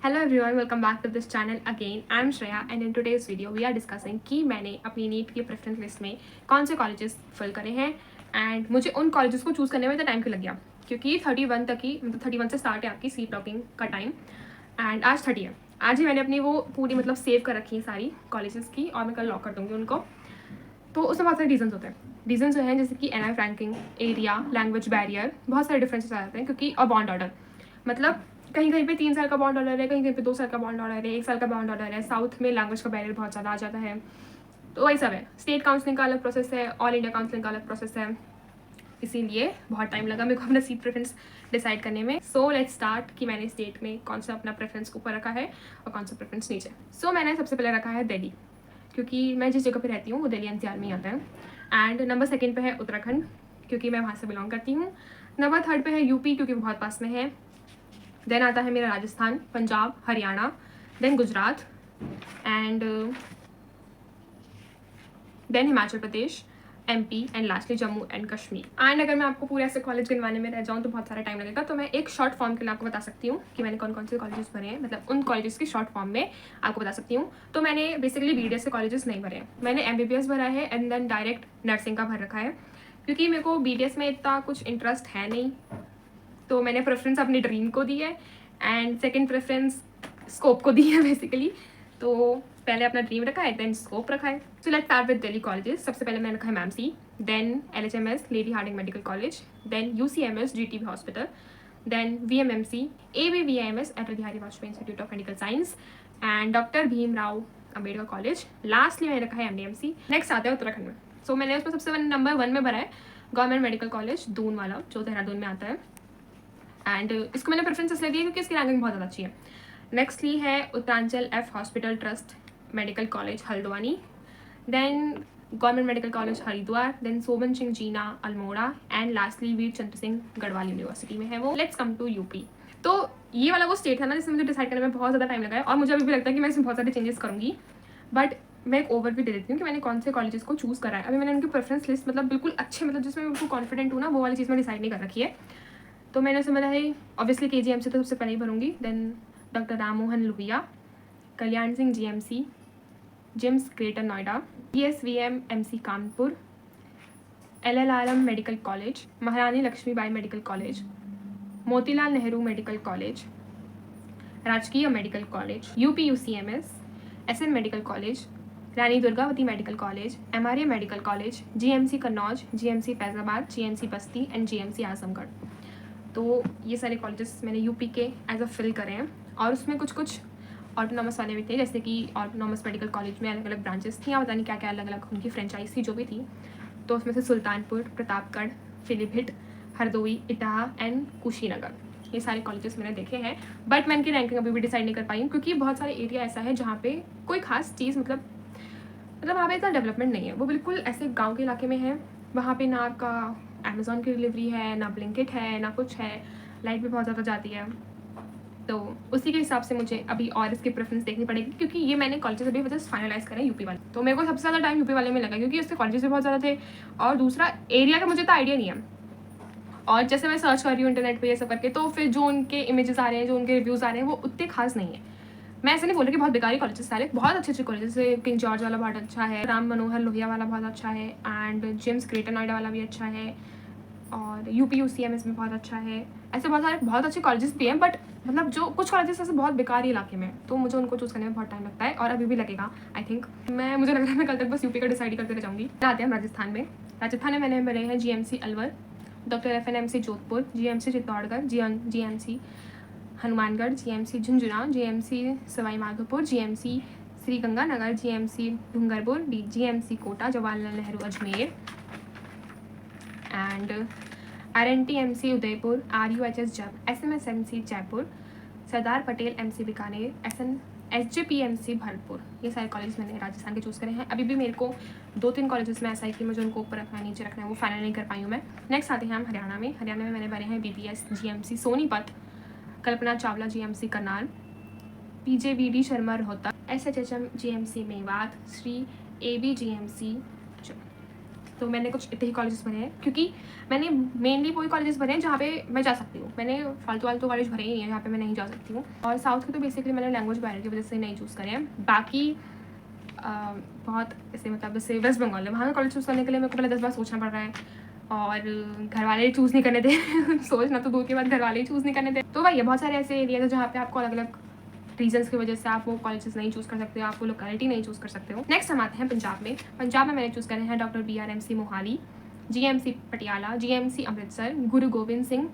Hello everyone, welcome back to this channel again. I am Shreya and in today's video we are discussing कि मैंने अपनी NEET की preference list में कौन से कॉलेजेस फिल करे हैं एंड मुझे उन कॉलेजेस को चूज़ करने में इतना टाइम क्यों लग गया, क्योंकि 31 तक ही, मतलब 31 से स्टार्ट है आपकी सीट लॉकिंग का टाइम एंड आज 30 है। आज ही मैंने अपनी वो पूरी मतलब सेव कर रखी है सारी कॉलेजेस की और मैं कल लॉक कर दूँगी उनको। तो उसमें बहुत सारे रीजंस होते हैं। रीजन जो है जैसे कि NIF ranking, area, language barrier, बहुत सारे डिफरेंसेस आ जाते हैं क्योंकि और बॉन्ड ऑर्डर, मतलब कहीं कहीं पे 3 साल का बॉन्ड ऑर्डर है, कहीं कहीं पे 2 साल का बॉन्ड ऑर्डर है, 1 साल का बॉन्ड ऑर्डर है। साउथ में लैंग्वेज का बैरियर बहुत ज़्यादा आ जाता है, तो वही सब है। स्टेट काउंसलिंग का अलग प्रोसेस है, ऑल इंडिया काउंसलिंग का अलग प्रोसेस है, इसीलिए बहुत टाइम लगा मेरे को अपना सीट प्रेफरेंस डिसाइड करने में। सो लेट्स स्टार्ट कि मैंने स्टेट में कौन सा अपना प्रेफरेंस ऊपर रखा है और कौन सा प्रेफरेंस नीचे। सो मैंने सबसे पहले रखा है दिल्ली, क्योंकि मैं जिस जगह पे रहती हूँ वो दिल्ली NCR में ही आता है। एंड नंबर 2 पे है उत्तराखंड, क्योंकि मैं वहाँ से बिलोंग करती हूँ। नंबर 3 पे है यूपी, क्योंकि बहुत पास में है। देन आता है मेरा Rajasthan, Punjab, Haryana, then Gujarat and then Himachal Pradesh, MP and lastly Jammu and Kashmir. And अगर मैं आपको पूरे ऐसे कॉलेज गिनवाने में रह जाऊँ तो बहुत सारा टाइम लगेगा, तो मैं एक शॉर्ट फॉर्म के लिए आपको बता सकती हूँ कि मैंने कौन कौन से कॉलेजेस भरे हैं, मतलब उन कॉलेजेस की शॉर्ट फॉर्म में आपको बता सकती हूँ। तो मैंने बेसिकली BDS से कॉलेजेस नहीं भरे हैं, मैंने MBBS भरा है एंड देन डायरेक्ट नर्सिंग का भर रखा है, क्योंकि मेरे को BDS में इतना कुछ इंटरेस्ट है नहीं, तो मैंने प्रेफरेंस अपनी ड्रीम को दी है एंड सेकंड प्रेफरेंस स्कोप को दी है बेसिकली। तो पहले अपना ड्रीम रखा है, देन स्कोप रखा है। So let's start with Delhi colleges. सबसे पहले मैंने रखा है MAMC, then LHMS lady Hardinge medical college, then UCMS GTB hospital, then VMMC ABVIMS Atal Bihari Vajpayee institute of medical science and doctor Bhimrao Ambedkar college. Lastly मैंने रखा है MDMC। नेक्स्ट आता है उत्तराखंड में। सो मैंने उसमें सबसे नंबर 1 में भरा है गवर्नमेंट मेडिकल कॉलेज दून वाला, जो देहरादून में आता है। एंड इसको मैंने प्रेफरेंस इसलिए दी है क्योंकि इसकी रैंकिंग बहुत ज़्यादा अच्छी है। नेक्स्टली है Uttaranchal F hospital trust medical college Haldwani, then government medical college Haridwar, then Soban Singh Jeena Almora and lastly Veer Chandra Singh Garhwal university में है वो। Let's come to UP. तो ये वाला वो स्टेट है ना जिसमें मुझे डिसाइड करने में बहुत ज़्यादा टाइम लगा है और मुझे अभी भी लगता है कि मैं इसमें बहुत सारे चेंजेस करूँगी, बट मैं एक ओवरव्यू दे देती हूँ कि मैंने कौन से कॉलेजेस को चूज़ करा है। अभी मैंने उनकी प्रेफरेंस लिस्ट मतलब बिल्कुल अच्छे, मतलब जिसमें मैं बिल्कुल कॉन्फिडेंट हूँ ना, वो वाली चीज़ मैं डिसाइड नहीं कर रखी है। तो मैंने उसे बोला है ऑब्वियसली KGM से तो सबसे पहले ही भरूंगी, then doctor Ram Mohan Lohia, Kalyan Singh GMC GIMS greater Noida, ESVM MC Kanpur, LLRM medical college, Maharani Laxmibai medical college, Motilal Nehru medical college, राजकीय medical college, UPUCMS, SM medical college, Rani Durgavati medical college, MRA medical college, GMC Kannauj, GMC Faizabad, GMC Basti and GMC Azamgarh. तो ये सारे कॉलेजेस मैंने UP के as a fill करे हैं और उसमें कुछ कुछ ऑटोनॉमस वाले भी थे, जैसे कि ऑटोनॉमस मेडिकल कॉलेज में अलग अलग ब्रांचेस थी, या पता नहीं क्या क्या अलग अलग उनकी फ्रेंचाइज थी जो भी थी। तो उसमें से सुल्तानपुर, प्रतापगढ़, पीलीभीत, हरदोई, इटाहा एंड कुशीनगर, ये सारे कॉलेजेस मैंने देखे हैं। बट मैं इनकी रैंकिंग अभी भी डिसाइड नहीं कर पाई हूँ, क्योंकि बहुत सारे एरिया ऐसा है जहाँ पे कोई खास चीज़ मतलब वहाँ पे इतना डेवलपमेंट नहीं है, वो बिल्कुल ऐसे गाँव के इलाके में है। वहाँ पे ना आपका अमेज़ॉन की डिलीवरी है, ना ब्लिंकिट है, ना कुछ है, लाइट भी बहुत ज़्यादा जाती है। तो उसी के हिसाब से मुझे अभी और इसकी प्रेफरेंस देखनी पड़ेगी, क्योंकि ये मैंने कॉलेजेस अभी जस्ट फाइनलाइज करें यूपी वाले। तो मेरे को सबसे ज़्यादा टाइम यूपी वाले में लगा, क्योंकि उसके कॉलेजेस भी बहुत ज़्यादा थे और दूसरा एरिया का मुझे तो आइडिया नहीं है। और जैसे मैं सर्च कर रही हूँ इंटरनेट पर ये सब करके, तो फिर जो उनके इमेजेस आ रहे हैं, जो उनके रिव्यूज़ आ रहे हैं, वो उतने खास नहीं है। मैं ऐसे नहीं बोल रही कि बहुत बेकारी कॉलेजेस सारे, बहुत अच्छे अच्छे कॉलेजेस, जैसे किंग जॉर्ज वाला बहुत अच्छा है, राम मनोहर लोहिया वाला बहुत अच्छा है एंड जिम्स ग्रेटर नोएडा वाला भी अच्छा है और UPUCMS में बहुत अच्छा है। ऐसे बहुत सारे बहुत अच्छे कॉलेजेस भी हैं, बट मतलब जो कुछ कॉलेजेस ऐसे बहुत बेकार इलाके में, तो मुझे उनको चूज़ करने में बहुत टाइम लगता है और अभी भी लगेगा आई थिंक। मुझे लग रहा है मैं कल तक बस यूपी का डिसाइड करते रह जाऊँगी। आते हैं राजस्थान में। राजस्थान में मैंने भरे हैं GMC Alwar, doctor FNMC Jodhpur, GMC Chittorgarh, GMC Hanumangarh, GMC Jhunjhunu, GMC Sawai Madhopur, GMC Shri Ganganagar, GMC Dungarpur, GMC Kota, Jawaharlal Nehru Ajmer and RNTMC Udaipur, RUHS SMSMC Jaipur, Sardar Patel MC Bikaner, SJPMC Bharatpur. ये सारे कॉलेज मैंने राजस्थान के चूज़ करे हैं। अभी भी मेरे को 2-3 कॉलेजेस में ऐसा है कि मुझे उनको ऊपर रखना है, नीचे रखना है, वो फाइनल नहीं कर पाई हूँ मैं। नेक्स्ट आते हैं हम हरियाणा में। हरियाणा में मैंने भरे हैं BPS GMC Sonipat, Kalpana Chawla GMC Karnal, PJVD Sharma Rohtak, SHHM GMC Mewat, Shri AB GMC तो मैंने कुछ इतने ही कॉलेजेस भरे हैं, क्योंकि मैंने मेनली वही कॉलेजेस भरे हैं जहाँ पे मैं जा सकती हूँ। मैंने फालतू कॉलेज भरे ही नहीं है जहाँ पे मैं नहीं जा सकती हूँ। और साउथ के तो बेसिकली मैंने लैंग्वेज बैरियर की वजह से नहीं चूज़ करे हैं। बाकी बहुत ऐसे मतलब जैसे वेस्ट बंगाल है, वहाँ का कॉलेज चूज़ करने के लिए मेरे को पहले 10 बार सोचना पड़ रहा है, और घर वाले चूज़ नहीं करने थे सोचना तो दूर के बाद घर वाले ही चूज़ नहीं करने थे। तो वही है, बहुत सारे ऐसे एरियाज है जहाँ पे आपको अलग अलग रीजंस की वजह से आप वो कॉलेजेस नहीं चूज़ कर सकते हो, आप वो लोकेलिटी नहीं चूज़ कर सकते हो। नेक्स्ट हम आते हैं पंजाब में। पंजाब में मैंने चूज़ करे हैं doctor BRMC Mohali, GMC Patiala, GMC Amritsar, Guru Gobind Singh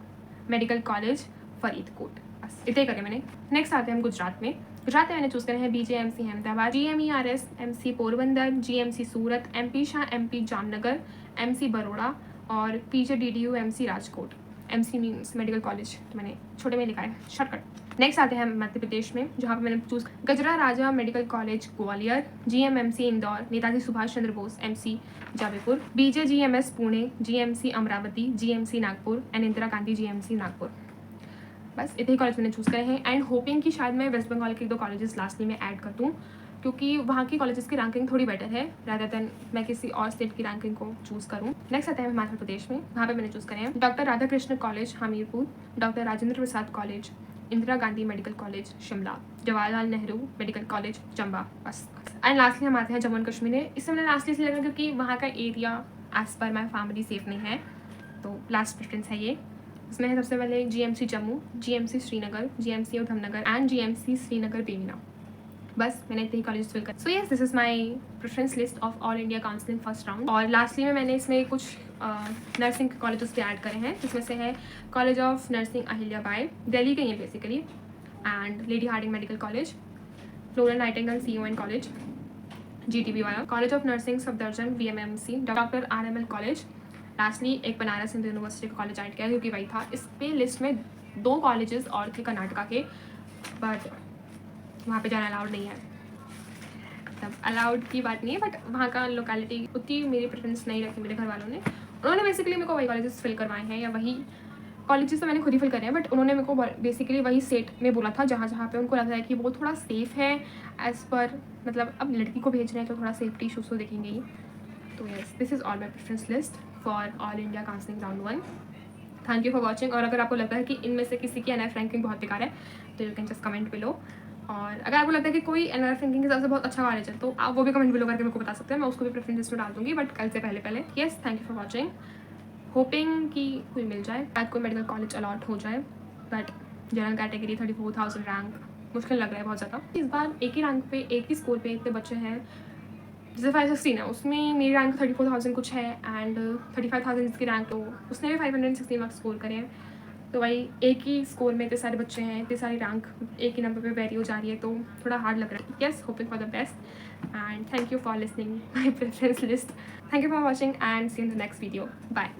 medical college Faridkot. बस इतने करे मैंने। नेक्स्ट आते हैं हम गुजरात में। गुजरात में मैंने चूज़ करे हैं BJMC Ahmedabad, GMERS MC Porbandar, GMC सूरत, MP Shah MP Jamnagar, MC Baroda और PJDDU MC Rajkot. MC means medical college, तो मैंने छोटे में लिखा है शॉर्टकट। नेक्स्ट आते हैं मध्य प्रदेश में, जहाँ पे मैंने choose Gajra Raja medical college Gwalior, GMMC Indore, Netaji Subhash Chandra Bose MC Jabalpur, BJGMS Pune, GMC Amravati, GMC Nagpur and Indira Gandhi GMC Nagpur. बस इतने ही कॉलेज मैंने चूज़ करे हैं, एंड होपिंग कि शायद मैं वेस्ट बंगाल के 2 कॉलेजेस लास्टली में ऐड कर दूँ, क्योंकि वहाँ की कॉलेजेस की रैंकिंग थोड़ी बेटर है रादर देन मैं किसी और स्टेट की रैंकिंग को चूज़ करूँ। नेक्स्ट आता है हिमाचल प्रदेश में, वहाँ पे मैंने चूज़ करे हैं doctor Radhakrishna college Hamirpur, doctor Rajendra Prasad college, Indira Gandhi medical college Shimla, Jawaharlal Nehru medical college Chamba. बस एंड लास्टली हम आते हैं जम्मू एंड कश्मीर में। इससे मैंने लास्टली इसलिए लगा क्योंकि वहाँ का area as per my family safe नहीं है, तो लास्ट प्रेफरेंस है ये। इसमें है सबसे पहले GMC Jammu, GMC Srinagar, GMC Udhamnagar and GMC Srinagar Bemina. बस मैंने इतने ही कॉलेज फिल कर। So yes, this is my preference list of all India counselling first round. और लास्टली में मैंने इसमें कुछ नर्सिंग के कॉलेजेस भी ऐड करे हैं, जिसमें से है college of nursing Ahilyabai, Delhi के ही basically, and Lady Hardinge medical college, Florence Nightingale CON college GTB वाला, college of nursing Safdarjung BMMC, doctor RML college, lastly एक बनारस हिंदू यूनिवर्सिटी का कॉलेज ऐड किया क्योंकि वही था। इस पे लिस्ट में 2 कॉलेजेस और थे कर्नाटका के, बट वहाँ पे जाना अलाउड नहीं है। मतलब अलाउड की बात नहीं है, बट वहाँ का लोकेलिटी उतनी मेरी प्रेफरेंस नहीं रखी मेरे घर वालों ने। उन्होंने बेसिकली मेरे को वही कॉलेजेस फिल करवाए हैं, या वही कॉलेजेस तो मैंने खुद ही फिल करे हैं, बट उन्होंने मेरे को बेसिकली वही सेट में बोला था जहाँ जहाँ पे उनको लग रहा है कि वो थोड़ा सेफ़ है एज़ पर, मतलब अब लड़की को भेज रहे हैं तो थोड़ा सेफ्टी इशूज़ तो देखेंगे ही। तो yes, this is all my preference list for all India counselling round 1। Thank you for watching. और अगर आपको लगता है कि इनमें से किसी की NF रैंकिंग बहुत बेकार है तो you can just comment below. और अगर आपको लगता है कि कोई NF रैंकिंग के हिसाब से बहुत अच्छा कॉलेज है तो आप वो भी कमेंट बिलो करके मेरे को बता सकते हैं, मैं उसको भी प्रेफरेंस लिस्ट में डाल दूँगी, बट कल से पहले। Yes, thank you for watching. Hopping कि कोई मिल जाए, शायद कोई मेडिकल कॉलेज अलॉट हो जाए, बट जनरल कैटेगरी 34,000 रैंक मुश्किल लग रहा है बहुत ज़्यादा। इस बार एक ही रैंक पे, एक ही स्कोर पे इतने बच्चे हैं। जैसे 516 है, उसमें मेरी रैंक 34,000 कुछ है, एंड 35,000 इसकी रैंक, तो उसने भी 516 मार्क्स स्कोर करे हैं। तो भाई एक ही स्कोर में इतने सारे बच्चे हैं, इतनी सारी रैंक एक ही नंबर पे वेरी हो जा रही है, तो थोड़ा हार्ड लग रहा है। Yes, hoping for the best and thank you for listening my preference list. Thank you for watching and see in the next video. Bye.